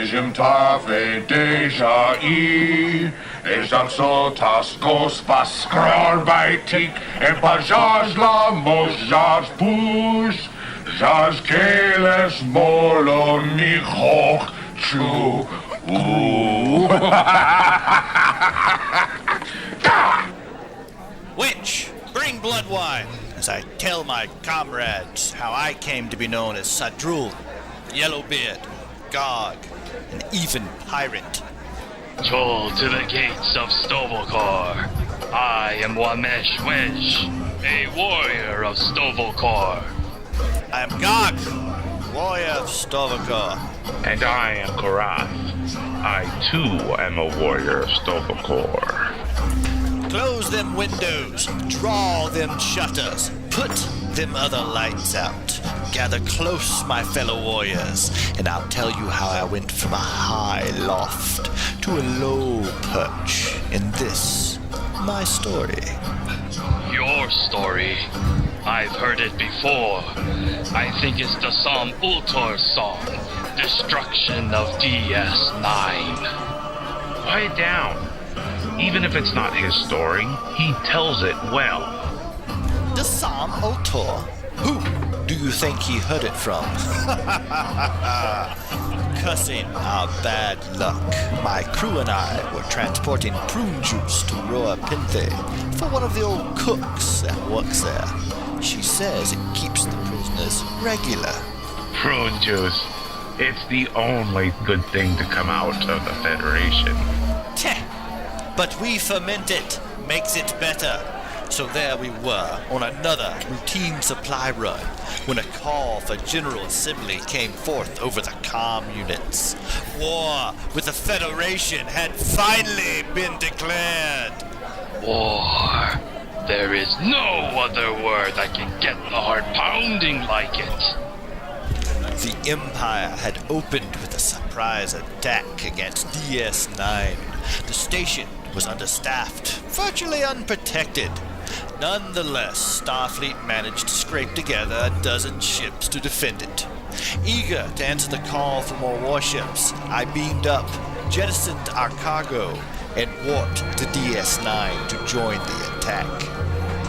Jim Tafe deja I Ejam sotas gospas skrar baitik E pajaj la mojaj push Jaj keles molo nichoch chu Witch, bring blood wine, as I tell my comrades how I came to be known as Sadrul, Yellowbeard, Gog, and even Pirate. Toll to the Gates of Sto'vo'kor. I am Wamesh Wedge, a warrior of Sto'vo'kor. I am Gog, warrior of Sto'vo'kor. And I am Korrath. I too am a warrior of Sto'vo'kor. Close them windows, draw them shutters, put them other lights out. Gather close, my fellow warriors, and I'll tell you how I went from a high loft to a low perch in this, my story. Your story? I've heard it before. I think it's the Psalm Ultor song, Destruction of DS9. Quiet down. Even if it's not his story, he tells it well. The Psalm Ultor? Who do you think he heard it from? Cussing our bad luck, my crew and I were transporting prune juice to Roa Pinthe for one of the old cooks that works there. She says it keeps the prisoners regular. Prune juice. It's the only good thing to come out of the Federation. Teh! But we ferment it, makes it better. So there we were, on another routine supply run, when a call for General Assembly came forth over the comm units. War with the Federation had finally been declared. War. There is no other word that can get the heart pounding like it. The Empire had opened with a surprise attack against DS9. The station was understaffed, virtually unprotected. Nonetheless, Starfleet managed to scrape together a dozen ships to defend it. Eager to answer the call for more warships, I beamed up, jettisoned our cargo, and warped to DS9 to join the attack.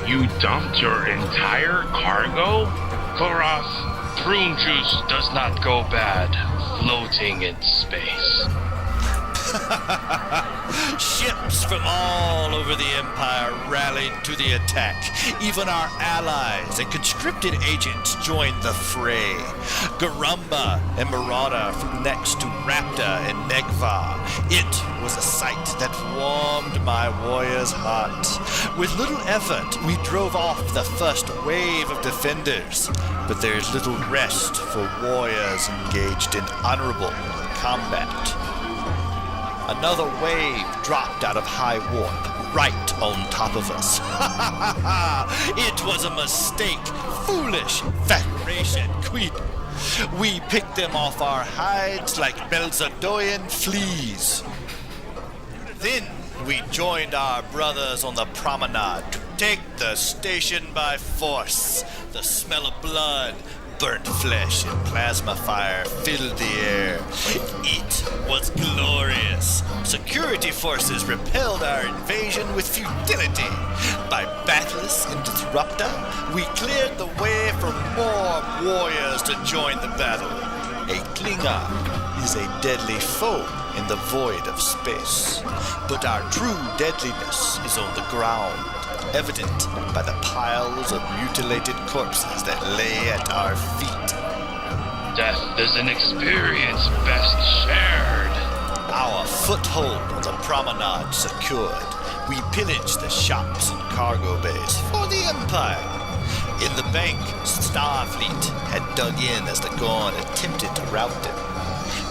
You dumped your entire cargo? Korrath, prune juice does not go bad floating in space. Ships from all over the Empire rallied to the attack. Even our allies and conscripted agents joined the fray. Garumba and Marauder flew next to Raptor and Negvar. It was a sight that warmed my warrior's heart. With little effort, we drove off the first wave of defenders. But there's little rest for warriors engaged in honorable combat. Another wave dropped out of high warp, right on top of us. It was a mistake. Foolish Federation Queen. We picked them off our hides like Belzadorian fleas. Then we joined our brothers on the promenade to take the station by force. The smell of blood, burnt flesh, and plasma fire filled the air. It was glorious. Security forces repelled our invasion with futility. By Batless and Disruptor, we cleared the way for more warriors to join the battle. A Klingon is a deadly foe in the void of space. But our true deadliness is on the ground, evident by the piles of mutilated corpses that lay at our feet. Death is an experience best shared. Our foothold on the promenade secured, we pillaged the shops and cargo bays for the Empire. In the bank, Starfleet had dug in as the Gorn attempted to rout them.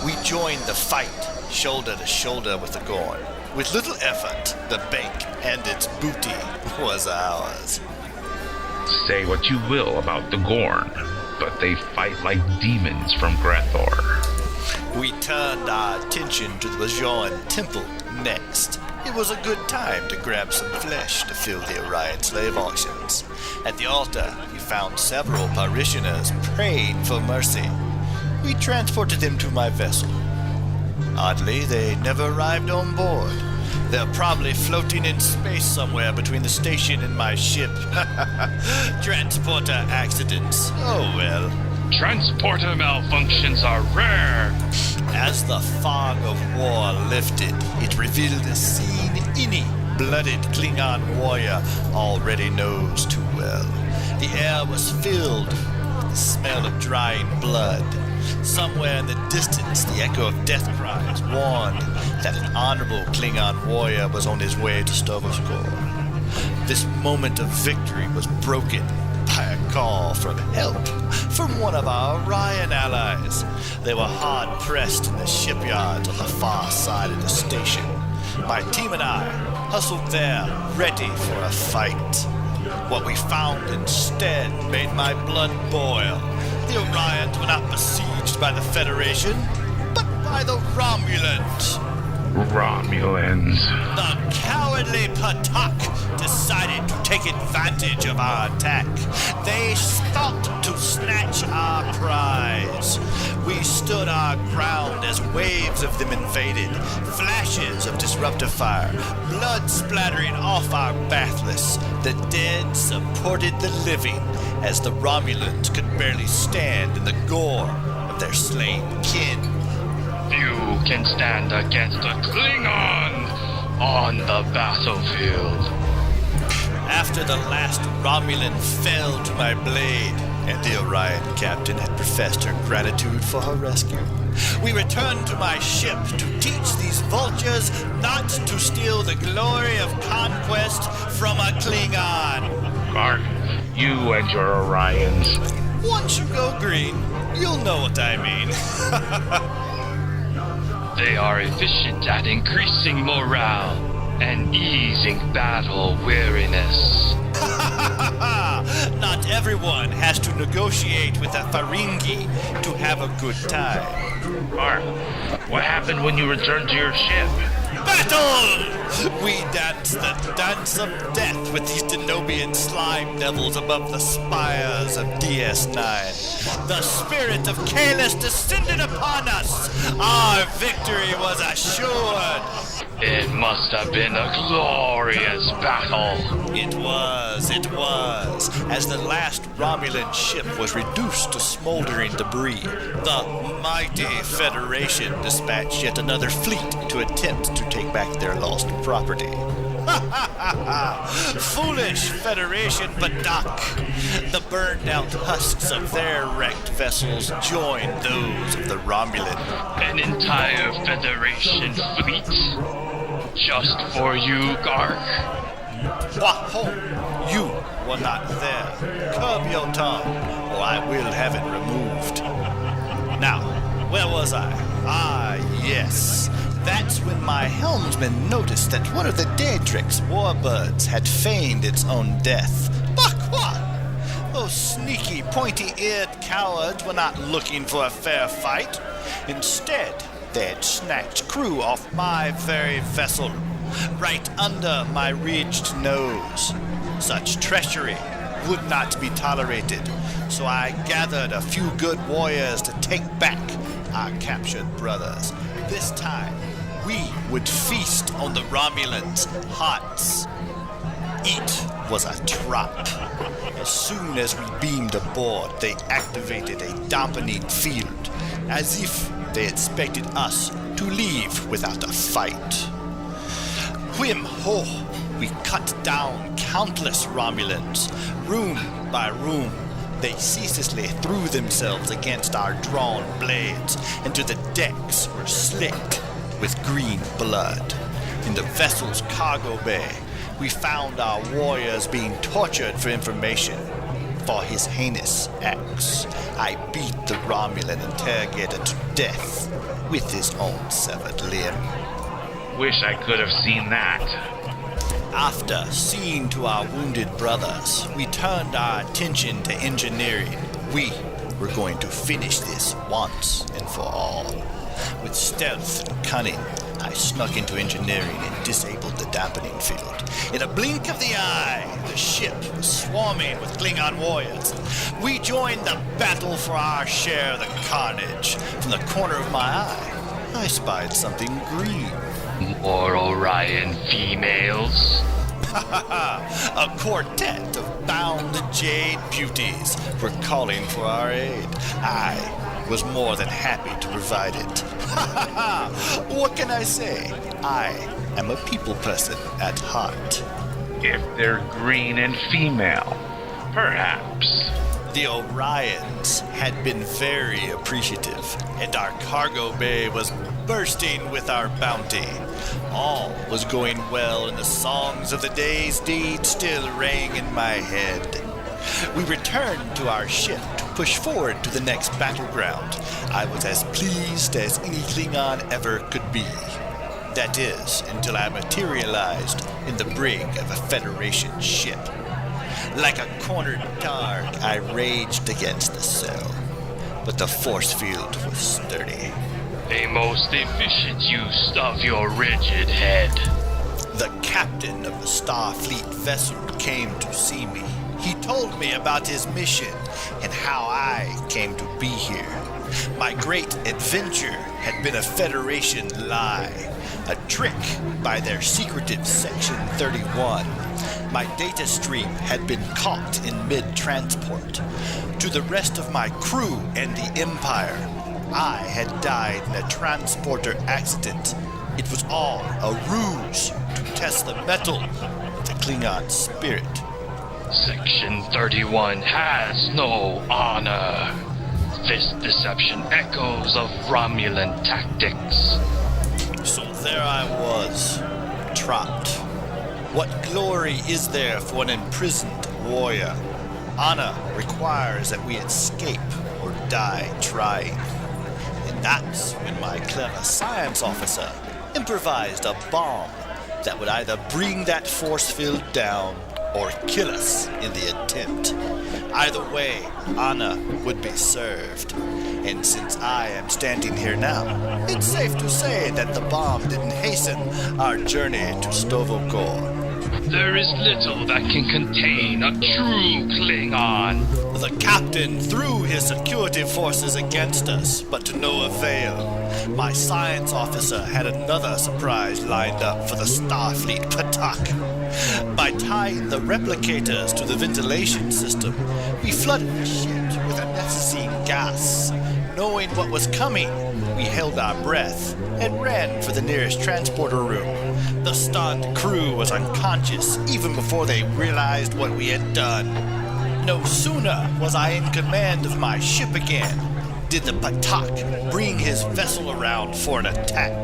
We joined the fight, shoulder to shoulder with the Gorn. With little effort, the bank and its booty was ours. Say what you will about the Gorn, but they fight like demons from Grathor. We turned our attention to the Bajoran Temple next. It was a good time to grab some flesh to fill the Orion slave auctions. At the altar, we found several parishioners praying for mercy. We transported them to my vessel. Oddly, they never arrived on board. They're probably floating in space somewhere between the station and my ship. Transporter accidents. Oh well. Transporter malfunctions are rare. As the fog of war lifted, it revealed a scene any blooded Klingon warrior already knows too well. The air was filled with the smell of drying blood. Somewhere in the distance, the echo of death cries warned that an honorable Klingon warrior was on his way to Sto'vo'kor. This moment of victory was broken by a call from help from one of our Orion allies. They were hard-pressed in the shipyards on the far side of the station. My team and I hustled there, ready for a fight. What we found instead made my blood boil. The Orions were not besieged by the Federation, but by the Romulans. Romulans. The cowardly Patak decided to take advantage of our attack. They sought to snatch our prize. We stood our ground as waves of them invaded, flashes of disruptor fire, blood splattering off our bathless. The dead supported the living, as the Romulans could barely stand in the gore of their slain kin. Few can stand against a Klingon on the battlefield. After the last Romulan fell to my blade, and the Orion captain had professed her gratitude for her rescue, we returned to my ship to teach these vultures not to steal the glory of conquest from a Klingon. Gark, you and your Orions. Once you go green, you'll know what I mean. They are efficient at increasing morale and easing battle weariness. Not everyone has to negotiate with a Ferengi to have a good time. Gark, what happened when you returned to your ship? Battle! We dance the dance of death with these Denobian slime devils above the spires of DS9. The spirit of Kahless descended upon us. Our victory was assured. It must have been a glorious battle. It was. As the last Romulan ship was reduced to smoldering debris, the mighty Federation dispatched yet another fleet to attempt to take back their lost property. Foolish Federation Badak! The burned-out husks of their wrecked vessels joined those of the Romulan. An entire Federation fleet? Just for you, Gark? Waho! You were not there. Curb your tongue, or I will have it removed. Now, where was I? Ah, yes. That's when my helmsman noticed that one of the Daedric's warbirds had feigned its own death. Bakwa! Those sneaky, pointy-eared cowards were not looking for a fair fight. Instead, they had snatched crew off my very vessel, right under my ridged nose. Such treachery would not be tolerated, so I gathered a few good warriors to take back our captured brothers. This time, we would feast on the Romulans' hearts. It was a trap. As soon as we beamed aboard, they activated a dampening field, as if they expected us to leave without a fight. Whim ho! We cut down countless Romulans. Room by room, they ceaselessly threw themselves against our drawn blades, until the decks were slicked with green blood. In the vessel's cargo bay, we found our warriors being tortured for information. For his heinous acts, I beat the Romulan interrogator to death with his own severed limb. Wish I could have seen that. After seeing to our wounded brothers, we turned our attention to engineering. We were going to finish this once and for all. With stealth and cunning, I snuck into engineering and disabled the dampening field. In a blink of the eye, the ship was swarming with Klingon warriors. We joined the battle for our share of the carnage. From the corner of my eye, I spied something green. More Orion females? A quartet of bound jade beauties were calling for our aid. I was more than happy to provide it. What can I say? I am a people person at heart. If they're green and female, perhaps. The Orions had been very appreciative, and our cargo bay was bursting with our bounty. All was going well, and the songs of the day's deed still rang in my head. We returned to our ship to push forward to the next battleground. I was as pleased as any Klingon ever could be. That is, until I materialized in the brig of a Federation ship. Like a cornered dog, I raged against the cell, but the force field was sturdy. A most efficient use of your rigid head. The captain of the Starfleet vessel came to see me. He told me about his mission and how I came to be here. My great adventure had been a Federation lie, a trick by their secretive Section 31. My data stream had been caught in mid-transport. To the rest of my crew and the Empire, I had died in a transporter accident. It was all a ruse to test the mettle of the Klingon spirit. Section 31 has no honor. This deception echoes of Romulan tactics. So there I was, trapped. What glory is there for an imprisoned warrior? Honor requires that we escape or die trying. And that's when my clever science officer improvised a bomb that would either bring that force field down or kill us in the attempt. Either way, honor would be served. And since I am standing here now, it's safe to say that the bomb didn't hasten our journey to Sto'vo'kor. There is little that can contain a true Klingon. The captain threw his security forces against us, but to no avail. My science officer had another surprise lined up for the Starfleet Patak. By tying the replicators to the ventilation system, we flooded the ship with anethazine gas. Knowing what was coming, we held our breath and ran for the nearest transporter room. The stunned crew was unconscious even before they realized what we had done. No sooner was I in command of my ship again did the Patak bring his vessel around for an attack.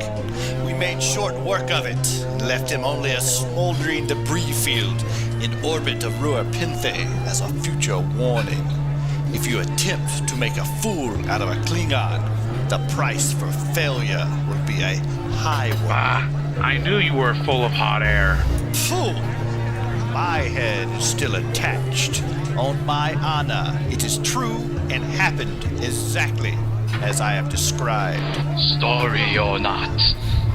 We made short work of it and left him only a smoldering debris field in orbit of Ruapinthe as a future warning. If you attempt to make a fool out of a Klingon, the price for failure will be a high one. I knew you were full of hot air. Fool! My head is still attached. On my honor, it is true and happened exactly as I have described. Story or not,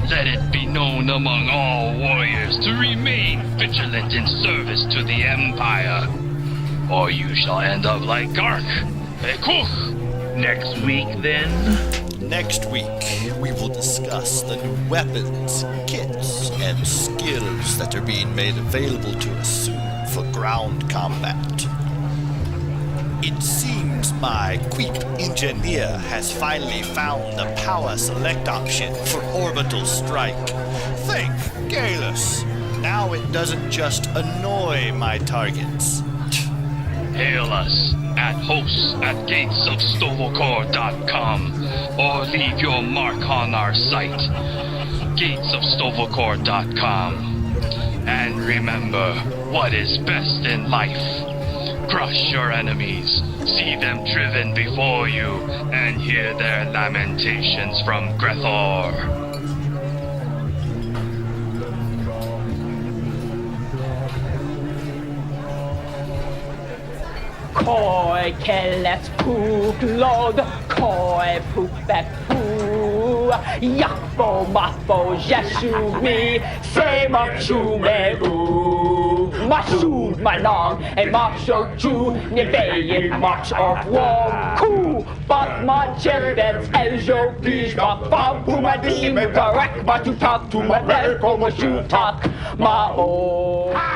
let it be known among all warriors to remain vigilant in service to the Empire, or you shall end up like Gark. Next week, then? Next week, we will discuss the new weapons, kits, and skills that are being made available to us soon for ground combat. It seems my Queep engineer has finally found the power select option for orbital strike. Think, Galus. Now it doesn't just annoy my targets. Hail us at hosts@gatesofsto'vo'kor.com or leave your mark on our site, gatesofsto'vo'kor.com. And remember what is best in life. Crush your enemies, see them driven before you, and hear their lamentations from Grethor. Koi kellet puk lod, koi puk back poo. Yakbo mafbo jeshu mi, se makshu me u. Mashu manong, and maksho chu, ne bayin march of war. Cool. you. But my cherry that's Eljo Beach, my fam to my team, direct, but you talk to my leg, or my shoe talk, my oh.